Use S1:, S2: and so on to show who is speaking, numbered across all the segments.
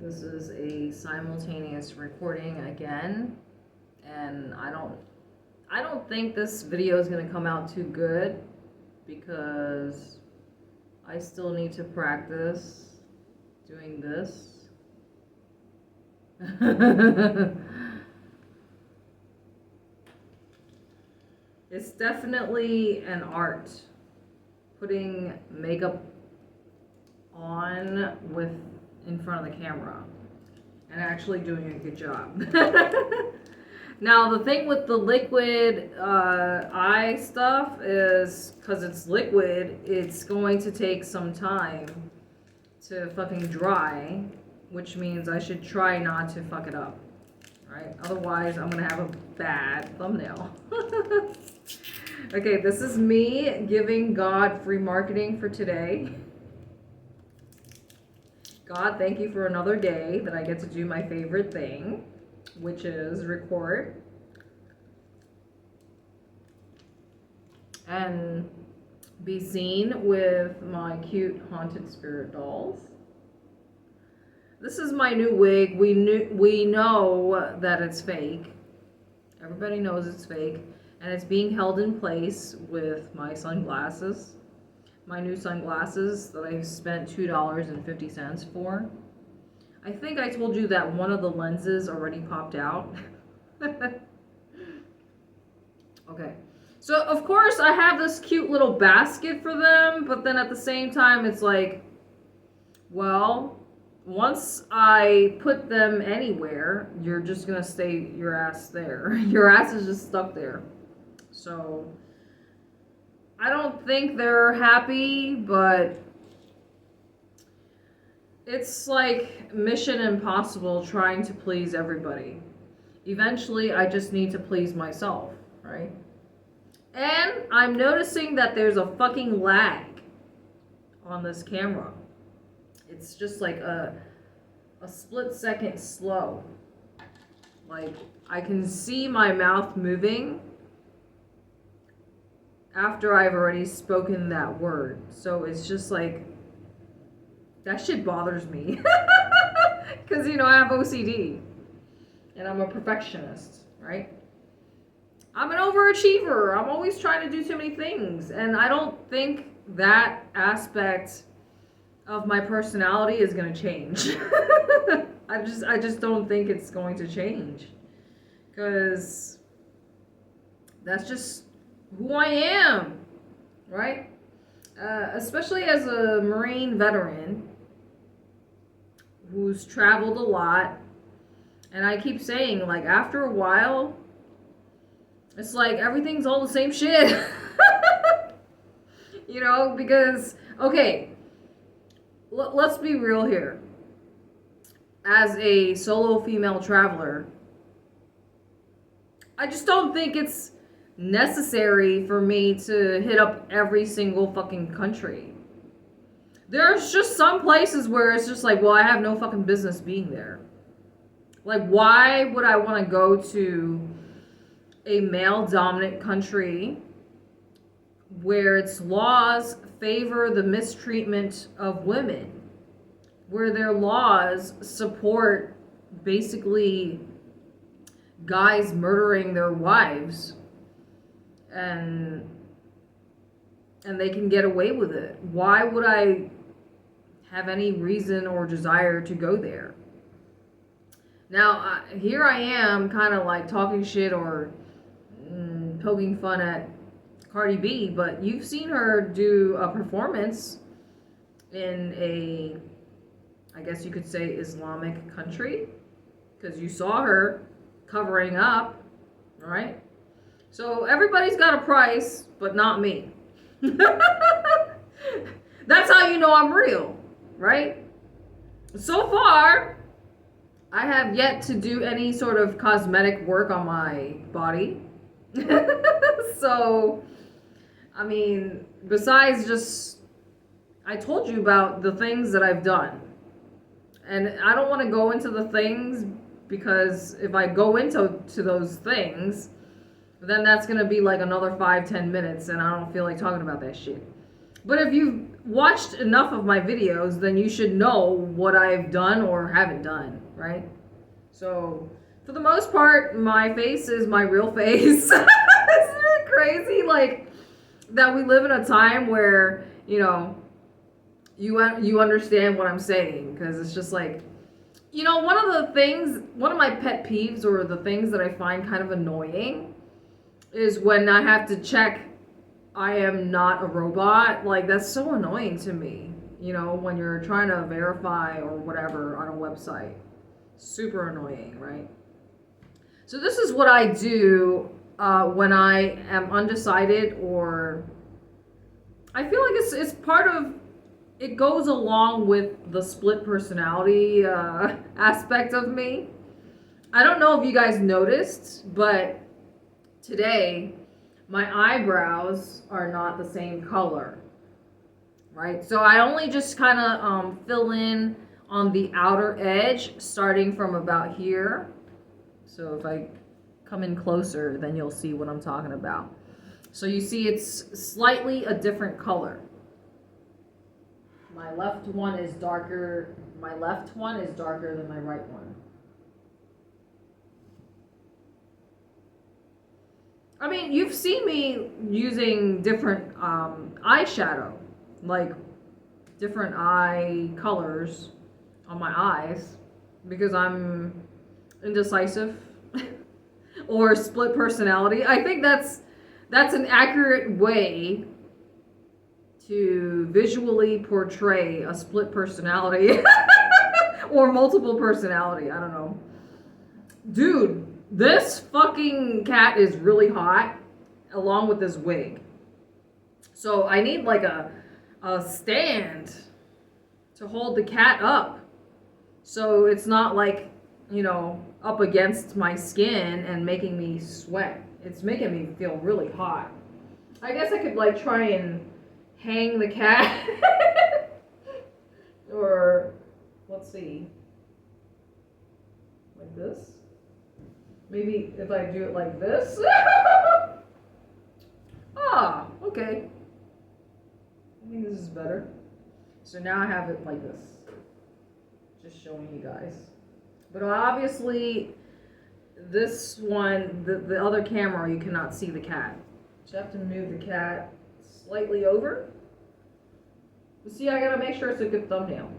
S1: This is a simultaneous recording again, and I don't think this video is going to come out too good because I still need to practice doing this. It's definitely an art, putting makeup on in front of the camera and actually doing a good job. Now the thing with the liquid eye stuff is, because it's liquid, it's going to take some time to fucking dry, which means I should try not to fuck it up, right? Otherwise I'm gonna have a bad thumbnail. Okay, this is me giving God free marketing for today. God, thank you for another day that I get to do my favorite thing, which is record and be seen with my cute haunted spirit dolls. This is my new wig. We know that it's fake. Everybody knows it's fake, and it's being held in place with my sunglasses. My new sunglasses that I spent $2.50 for. I think I told you that one of the lenses already popped out. Okay. So, of course, I have this cute little basket for them, but then at the same time, it's like, well, once I put them anywhere, you're just gonna stay your ass there. Your ass is just stuck there. So I don't think they're happy, but it's like Mission Impossible trying to please everybody. Eventually, I just need to please myself, right? And I'm noticing that there's a fucking lag on this camera. It's just like a split second slow. Like, I can see my mouth moving after I've already spoken that word. So it's just like, that shit bothers me. Because, you know, I have OCD. And I'm a perfectionist, right? I'm an overachiever. I'm always trying to do too many things. And I don't think that aspect of my personality is going to change. I just don't think it's going to change. Because that's just who I am, right? Especially as a Marine veteran who's traveled a lot. And I keep saying, like, after a while, it's like everything's all the same shit. You know, because, okay, let's be real here. As a solo female traveler, I just don't think it's necessary for me to hit up every single fucking country. There's just some places where it's just like, well, I have no fucking business being there. Like, why would I want to go to a male-dominant country where its laws favor the mistreatment of women, where their laws support basically guys murdering their wives, and they can get away with it? Why would I have any reason or desire to go there? Now, here I am kind of like talking shit or poking fun at Cardi B, but you've seen her do a performance in a, I guess you could say, Islamic country, because you saw her covering up, right? So everybody's got a price, but not me. That's how you know I'm real, right? So far, I have yet to do any sort of cosmetic work on my body. So, I mean, besides just, I told you about the things that I've done. And I don't want to go into the things, because if I go into those things, then that's going to be like another 5-10 minutes, and I don't feel like talking about that shit. But if you've watched enough of my videos, then you should know what I've done or haven't done, right? So, for the most part, my face is my real face. Isn't it crazy? Like, that we live in a time where, you understand what I'm saying, because it's just like, one of my pet peeves, or the things that I find kind of annoying, is when I have to check I am not a robot. Like, that's so annoying to me, when you're trying to verify or whatever on a website. Super annoying, right? So this is what I do when I am undecided, or I feel like it's part of, it goes along with the split personality aspect of me. I don't know if you guys noticed, but today my eyebrows are not the same color, right? So I only just kind of fill in on the outer edge, starting from about here. So if I come in closer, then you'll see what I'm talking about. So you see it's slightly a different color. My left one is darker than my right one. I mean, you've seen me using different eyeshadow, like different eye colors on my eyes, because I'm indecisive or split personality. I think that's an accurate way to visually portray a split personality or multiple personality. I don't know. Dude, this fucking cat is really hot, along with this wig. So I need like a stand to hold the cat up, so it's not like, up against my skin and making me sweat. It's making me feel really hot. I guess I could like try and hang the cat. Or, let's see, like this. Maybe if I do it like this. Ah, okay. I think this is better. So now I have it like this. Just showing you guys. But obviously, this one, the other camera, you cannot see the cat. So you have to move the cat slightly over. But see, I gotta make sure it's a good thumbnail.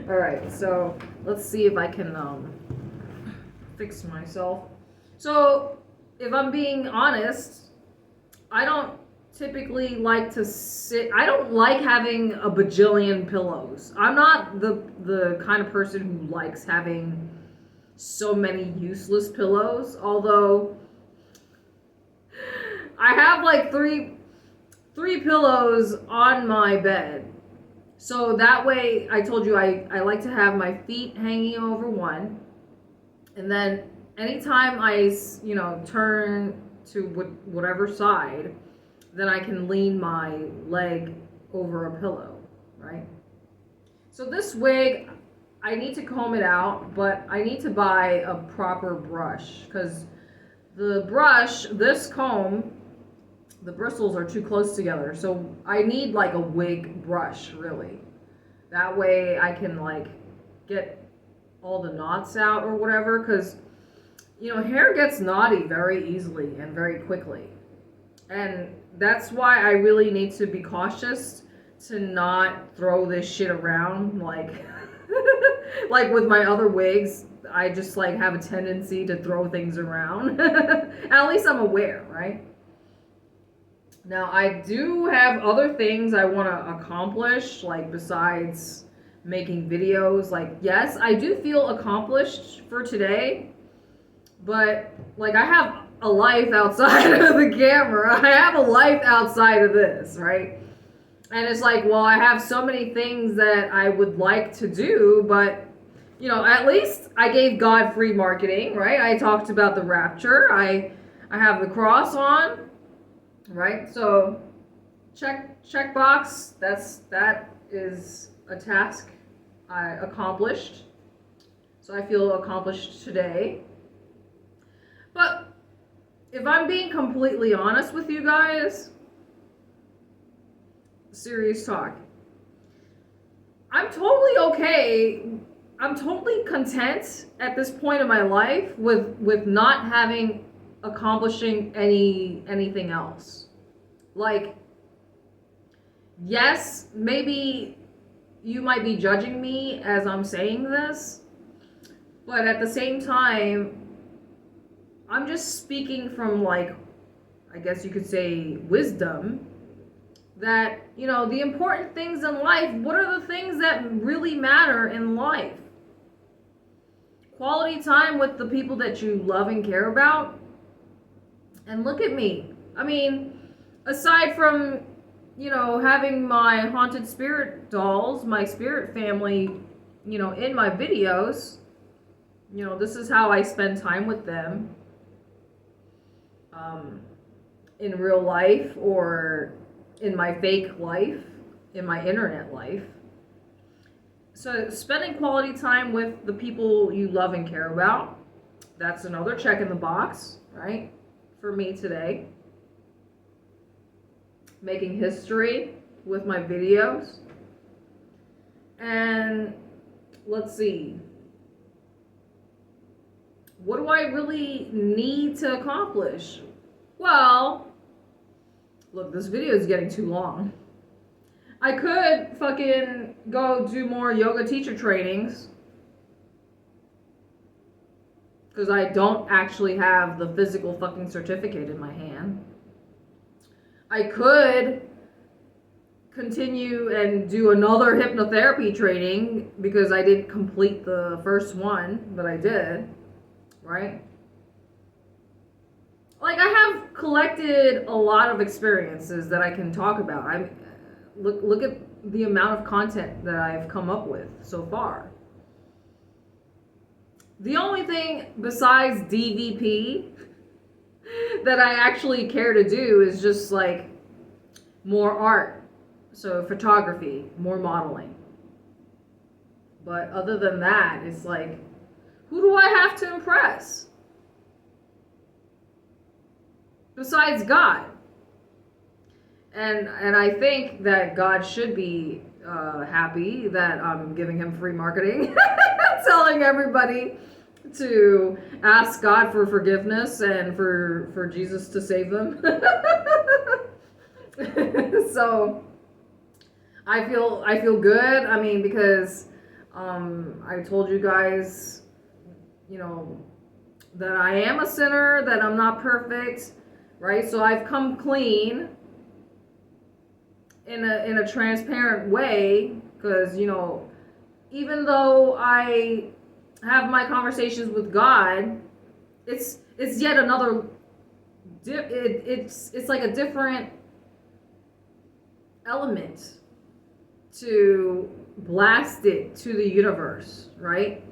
S1: Alright, so let's see if I can fix myself. So, if I'm being honest, I don't typically like to sit. I don't like having a bajillion pillows. I'm not the kind of person who likes having so many useless pillows, although I have like three pillows on my bed. So that way, I told you I like to have my feet hanging over one, and then anytime I turn to whatever side, then I can lean my leg over a pillow, right? So this wig, I need to comb it out, but I need to buy a proper brush, because this comb, the bristles are too close together. So I need like a wig brush, really. That way I can like get all the knots out or whatever, because hair gets knotty very easily and very quickly. And that's why I really need to be cautious to not throw this shit around like like with my other wigs. I just like have a tendency to throw things around. At least I'm aware, right? Now I do have other things I want to accomplish, like besides making videos. Like, yes, I do feel accomplished for today, but like I have a life outside of the camera. I have a life outside of this, right? And it's like, well, I have so many things that I would like to do, but at least I gave God free marketing, right? I talked about the rapture. I have the cross on, right? So check box. That is a task I accomplished. So I feel accomplished today. But if I'm being completely honest with you guys, serious talk, I'm totally okay. I'm totally content at this point in my life with not having accomplishing anything else. Like, yes, maybe you might be judging me as I'm saying this, but at the same time, I'm just speaking from, like, I guess you could say, wisdom, that, the important things in life, what are the things that really matter in life? Quality time with the people that you love and care about. And look at me. I mean, aside from, having my haunted spirit dolls, my spirit family, in my videos, this is how I spend time with them. In real life or in my fake life, in my internet life. So spending quality time with the people you love and care about, that's another check in the box, right? For me today. Making history with my videos. And let's see. What do I really need to accomplish? Well, look, this video is getting too long. I could fucking go do more yoga teacher trainings, because I don't actually have the physical fucking certificate in my hand. I could continue and do another hypnotherapy training, because I didn't complete the first one, but I did, right? Like, I have collected a lot of experiences that I can talk about. Look at the amount of content that I've come up with so far. The only thing besides DVP that I actually care to do is just, like, more art. So photography, more modeling. But other than that, it's like, who do I have to impress? Besides God. And I think that God should be happy that I'm giving him free marketing. Telling everybody to ask God for forgiveness and for Jesus to save them. So I feel good. I mean, because I told you guys, that I am a sinner, that I'm not perfect, right? So I've come clean in a transparent way, because even though I have my conversations with God, it's yet another it's like a different element to blast it to the universe, right?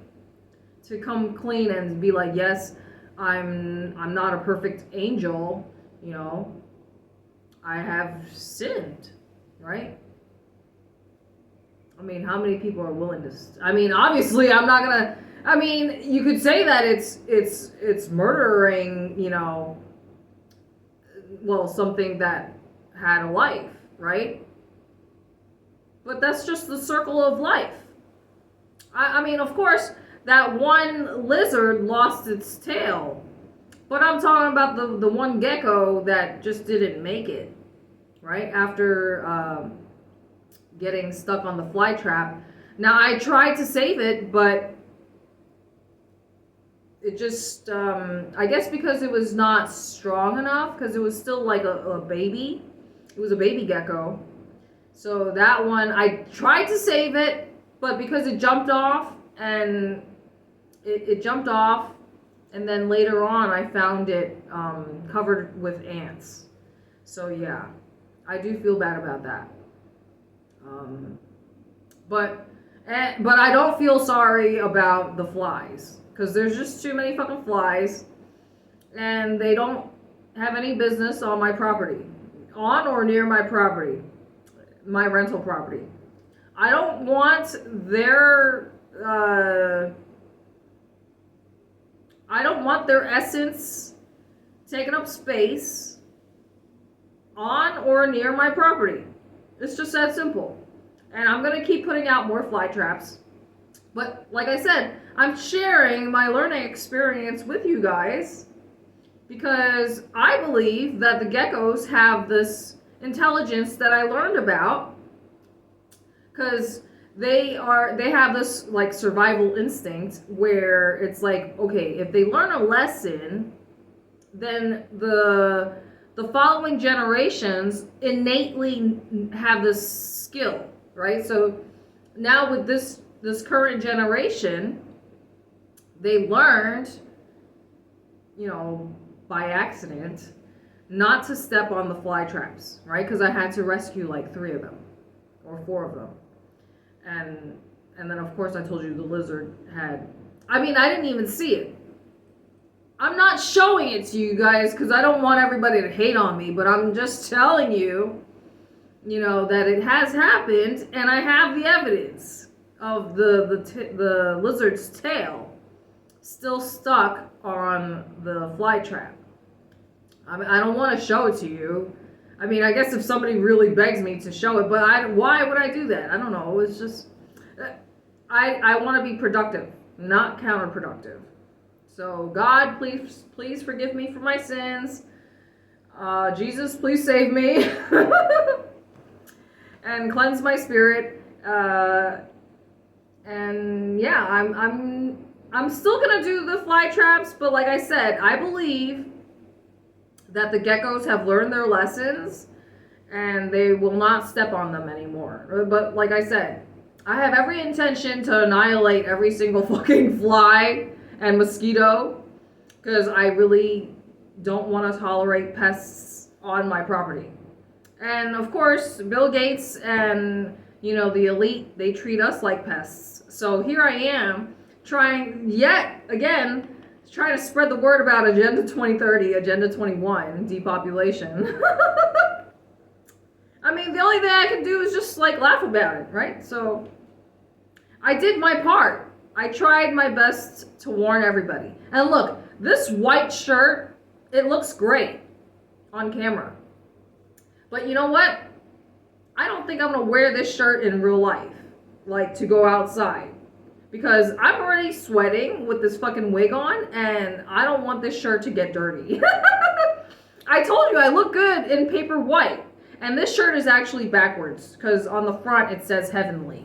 S1: To come clean and be like, yes, I'm not a perfect angel, I have sinned, right? I mean, how many people are willing to? I mean, obviously, I'm not gonna. I mean, you could say that it's murdering, well, something that had a life, right? But that's just the circle of life. I mean, of course, that one lizard lost its tail, but I'm talking about the one gecko that just didn't make it, right? After getting stuck on the fly trap. Now, I tried to save it, but it just, I guess because it was not strong enough, because it was still like a baby. It was a baby gecko. So that one, I tried to save it, but because it jumped off, and it jumped off, and then later on I found it covered with ants. So yeah, I do feel bad about that. But I don't feel sorry about the flies, because there's just too many fucking flies, and they don't have any business on my property, on or near my property, my rental property. I don't want their I don't want their essence taking up space on or near my property. It's just that simple. And I'm going to keep putting out more fly traps. But like I said, I'm sharing my learning experience with you guys because I believe that the geckos have this intelligence that I learned about, because they have this like survival instinct where it's like, okay, if they learn a lesson, then the following generations innately have this skill, right? So now with this current generation, they learned, by accident, not to step on the fly traps, right? Because I had to rescue like 3 of them or 4 of them. And then of course I told you the lizard had, I didn't even see it. I'm not showing it to you guys because I don't want everybody to hate on me, but I'm just telling you, that it has happened, and I have the evidence of the lizard's tail still stuck on the fly trap. I don't want to show it to you. I guess if somebody really begs me to show it, but why would I do that? I don't know. It's just, I want to be productive, not counterproductive. So God, please forgive me for my sins. Jesus, please save me. And cleanse my spirit. And yeah, I'm still gonna do the fly traps, but like I said, I believe that the geckos have learned their lessons and they will not step on them anymore. But like I said, I have every intention to annihilate every single fucking fly and mosquito because I really don't want to tolerate pests on my property. And of course, Bill Gates and the elite, they treat us like pests. So here I am trying to spread the word about Agenda 2030, Agenda 21, depopulation. The only thing I can do is just laugh about it, right? So I did my part. I tried my best to warn everybody. And look, this white shirt, it looks great on camera. But you know what? I don't think I'm going to wear this shirt in real life, to go outside. Because I'm already sweating with this fucking wig on, and I don't want this shirt to get dirty. I told you I look good in paper white. And this shirt is actually backwards, because on the front it says heavenly.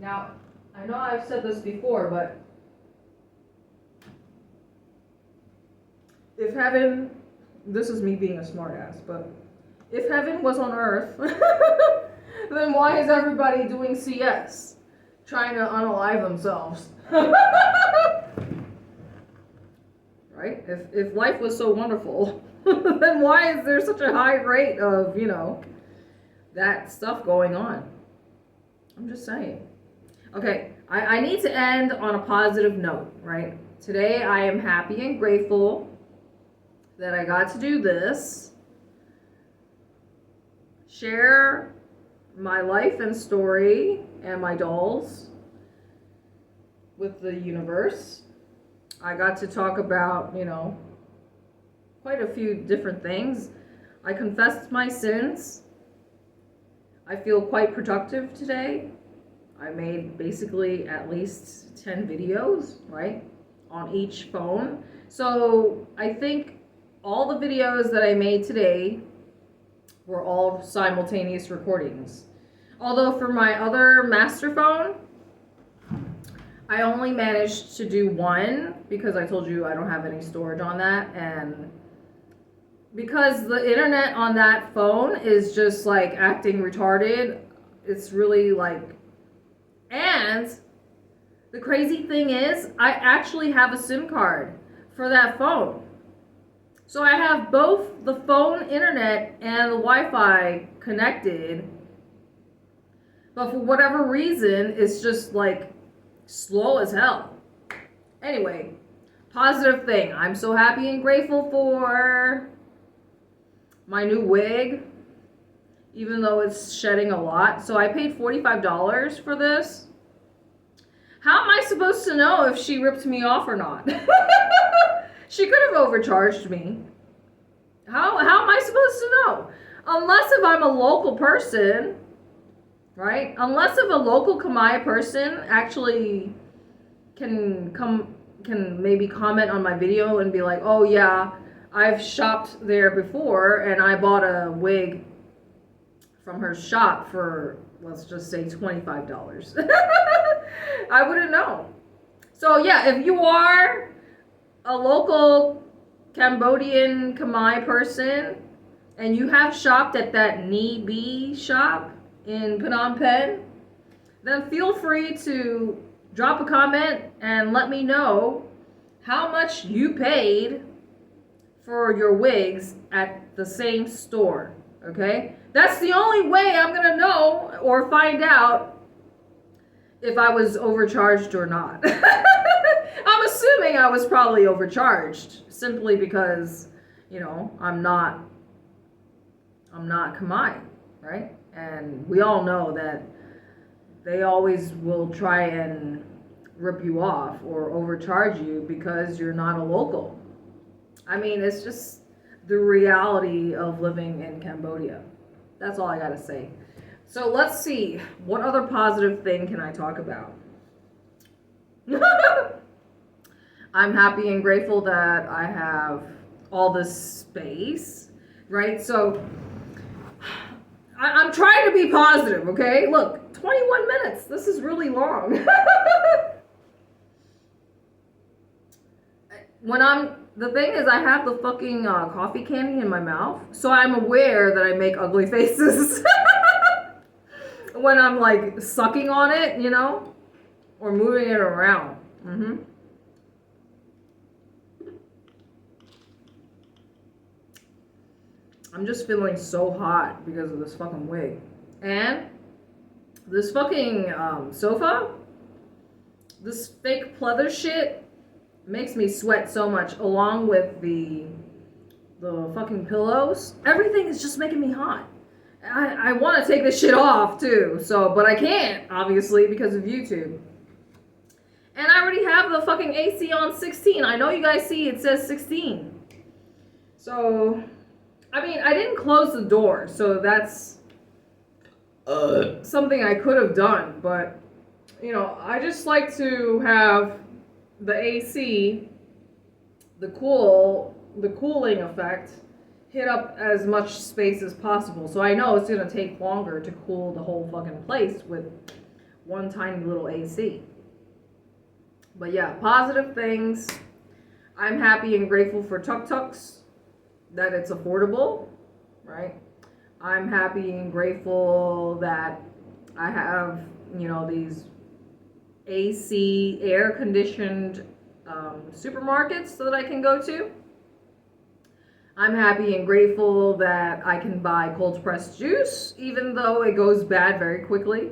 S1: Now, I know I've said this before, but if heaven, this is me being a smartass, but if heaven was on earth, then why is everybody doing CS? Trying to unalive themselves. Right? If life was so wonderful, then why is there such a high rate of, that stuff going on? I'm just saying. Okay, I need to end on a positive note, right? Today I am happy and grateful that I got to do this. Share my life and story and my dolls with the universe. I got to talk about, quite a few different things. I confessed my sins. I feel quite productive today. I made basically at least 10 videos, right, on each phone. So I think all the videos that I made today were all simultaneous recordings. Although for my other master phone, I only managed to do one because I told you I don't have any storage on that, and because the internet on that phone is just acting retarded, it's really and the crazy thing is I actually have a SIM card for that phone. So I have both the phone internet and the Wi-Fi connected, but for whatever reason, it's just slow as hell. Anyway, positive thing. I'm so happy and grateful for my new wig, even though it's shedding a lot. So I paid $45 for this. How am I supposed to know if she ripped me off or not? She could have overcharged me. How am I supposed to know? Unless if I'm a local person, right? Unless if a local Khmer person actually can maybe comment on my video and be like, oh yeah, I've shopped there before and I bought a wig from her shop for, let's just say, $25. I wouldn't know. So yeah, if you are a local Cambodian Khmer person and you have shopped at that Knee Bee shop in Phnom Penh, then feel free to drop a comment and let me know how much you paid for your wigs at the same store, okay? That's the only way I'm gonna know or find out if I was overcharged or not. I'm assuming I was probably overcharged simply because, you know, I'm not Khmer, right? And we all know that they always will try and rip you off or overcharge you because you're not a local. I mean, it's just the reality of living in Cambodia. That's all I gotta say. So let's see, what other positive thing can I talk about? I'm happy and grateful that I have all this space, right? So I'm trying to be positive, okay? Look, 21 minutes. This is really long. The thing is, I have the fucking coffee candy in my mouth, so I'm aware that I make ugly faces when I'm like sucking on it, you know, or moving it around. I'm just feeling so hot because of this fucking wig. And this fucking sofa, this fake pleather shit makes me sweat so much, along with the fucking pillows. Everything is just making me hot. I want to take this shit off too, but I can't, obviously, because of YouTube. And I already have the fucking AC on 16. I know you guys see it says 16. So, I mean, I didn't close the door, so that's something I could have done. But, you know, I just like to have the AC, the cooling effect, hit up as much space as possible. So I know it's going to take longer to cool the whole fucking place with one tiny little AC. But yeah, positive things. I'm happy and grateful for tuk-tuks, that it's affordable, right? I'm happy and grateful that I have, you know, these AC air-conditioned supermarkets that I can go to. I'm happy and grateful that I can buy cold-pressed juice, even though it goes bad very quickly.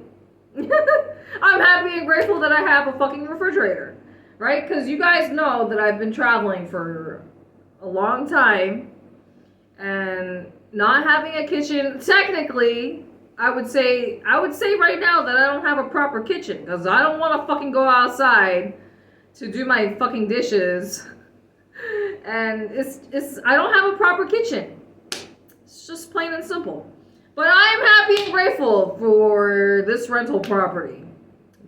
S1: I'm happy and grateful that I have a fucking refrigerator, right? Because you guys know that I've been traveling for a long time, and not having a kitchen, technically, I would say right now that I don't have a proper kitchen, because I don't want to fucking go outside to do my fucking dishes, and I don't have a proper kitchen. It's just plain and simple. But I am happy and grateful for this rental property,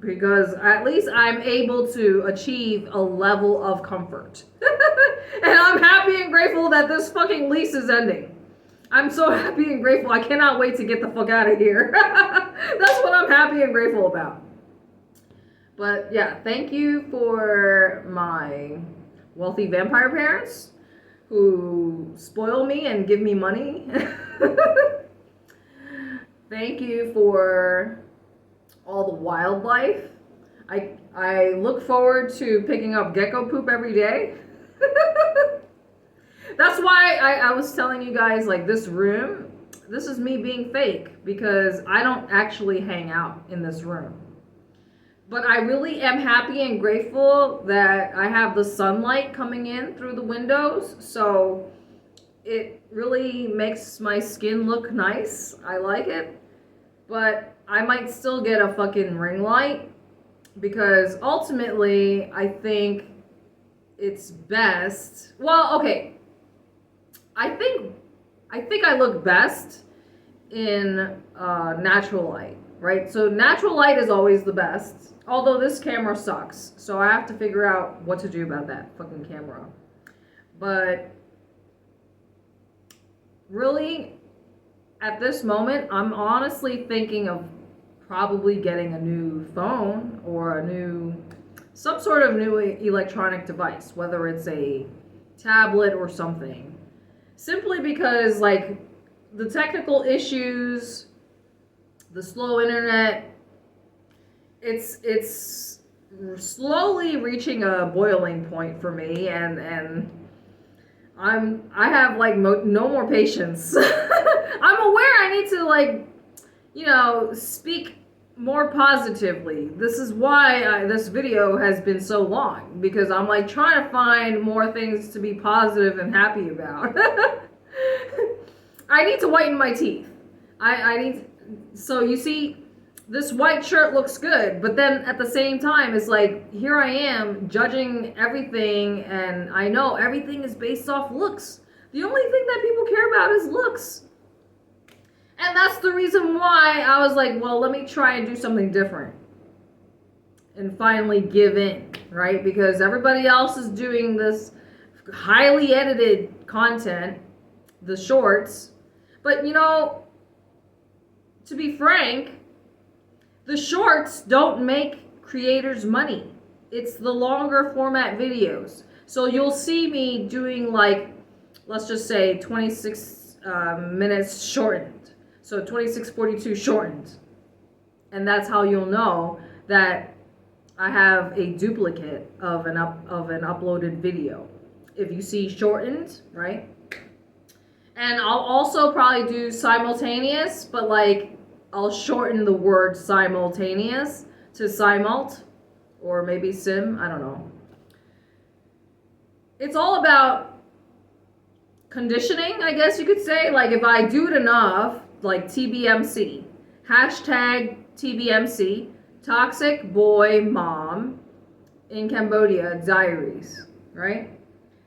S1: because at least I'm able to achieve a level of comfort. And I'm happy and grateful that this fucking lease is ending. I'm so happy and grateful. I cannot wait to get the fuck out of here. That's what I'm happy and grateful about. But yeah, thank you for my wealthy vampire parents who spoil me and give me money. Thank you for all the wildlife. I look forward to picking up gecko poop every day. That's why I was telling you guys, like, this room, this is me being fake, because I don't actually hang out in this room. But I really am happy and grateful that I have the sunlight coming in through the windows, so it really makes my skin look nice. I like it. But I might still get a fucking ring light because ultimately I think it's best. Well, okay. I think I look best in natural light, right? So natural light is always the best. Although this camera sucks, so I have to figure out what to do about that fucking camera. But really, at this moment, I'm honestly thinking of probably getting a new phone or some sort of new electronic device, whether it's a tablet or something. Simply because, like, the technical issues, the slow internet, it's slowly reaching a boiling point for me, and I have like no more patience. I'm aware I need to, like, speak more positively. This is why this video has been so long, because I'm like trying to find more things to be positive and happy about. I need to whiten my teeth. I need. So you see, this white shirt looks good, but then at the same time, it's like, here I am judging everything, and I know everything is based off looks. The only thing that people care about is looks. And that's the reason why I was like, well, let me try and do something different. And finally give in, right? Because everybody else is doing this highly edited content, the shorts. But to be frank, the shorts don't make creators money. It's the longer format videos. So you'll see me doing, like, let's just say 26 minutes shortened. So 26:42 shortened. And that's how you'll know that I have a duplicate of an uploaded video. If you see shortened, right? And I'll also probably do simultaneous, but like I'll shorten the word simultaneous to simult, or maybe sim, I don't know. It's all about conditioning, I guess you could say. Like, if I do it enough, like TBMC, hashtag TBMC, toxic boy mom in Cambodia, Diaries, right?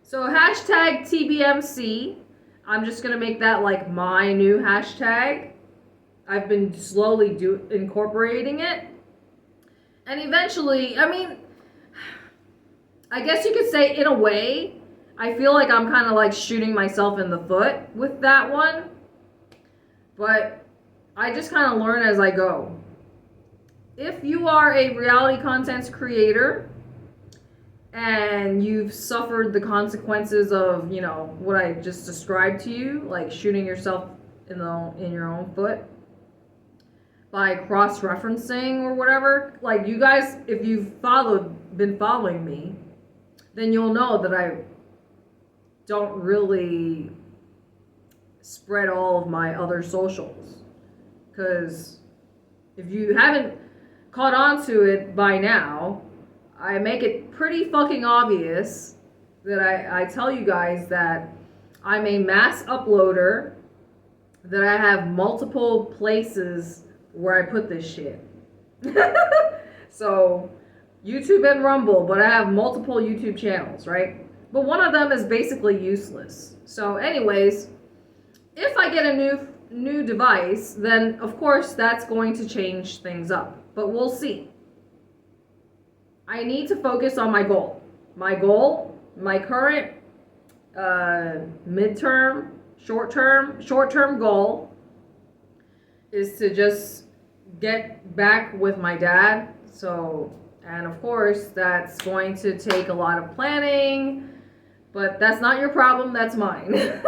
S1: So hashtag TBMC, I'm just gonna make that like my new hashtag. I've been slowly incorporating it. And eventually, I guess you could say, in a way, I feel like I'm kind of like shooting myself in the foot with that one. But I just kind of learn as I go. If you are a reality content creator and you've suffered the consequences of, what I just described to you, like shooting yourself in your own foot by cross-referencing or whatever, like, you guys, if you've been following me, then you'll know that I don't really spread all of my other socials. Because if you haven't caught on to it by now, I make it pretty fucking obvious that I tell you guys that I'm a mass uploader, that I have multiple places where I put this shit. So, YouTube and Rumble, but I have multiple YouTube channels, right? But one of them is basically useless. So anyways, if I get a new device, then of course that's going to change things up. But we'll see. I need to focus on my goal. My current midterm, short-term goal is to just get back with my dad. And of course, that's going to take a lot of planning, but that's not your problem, that's mine.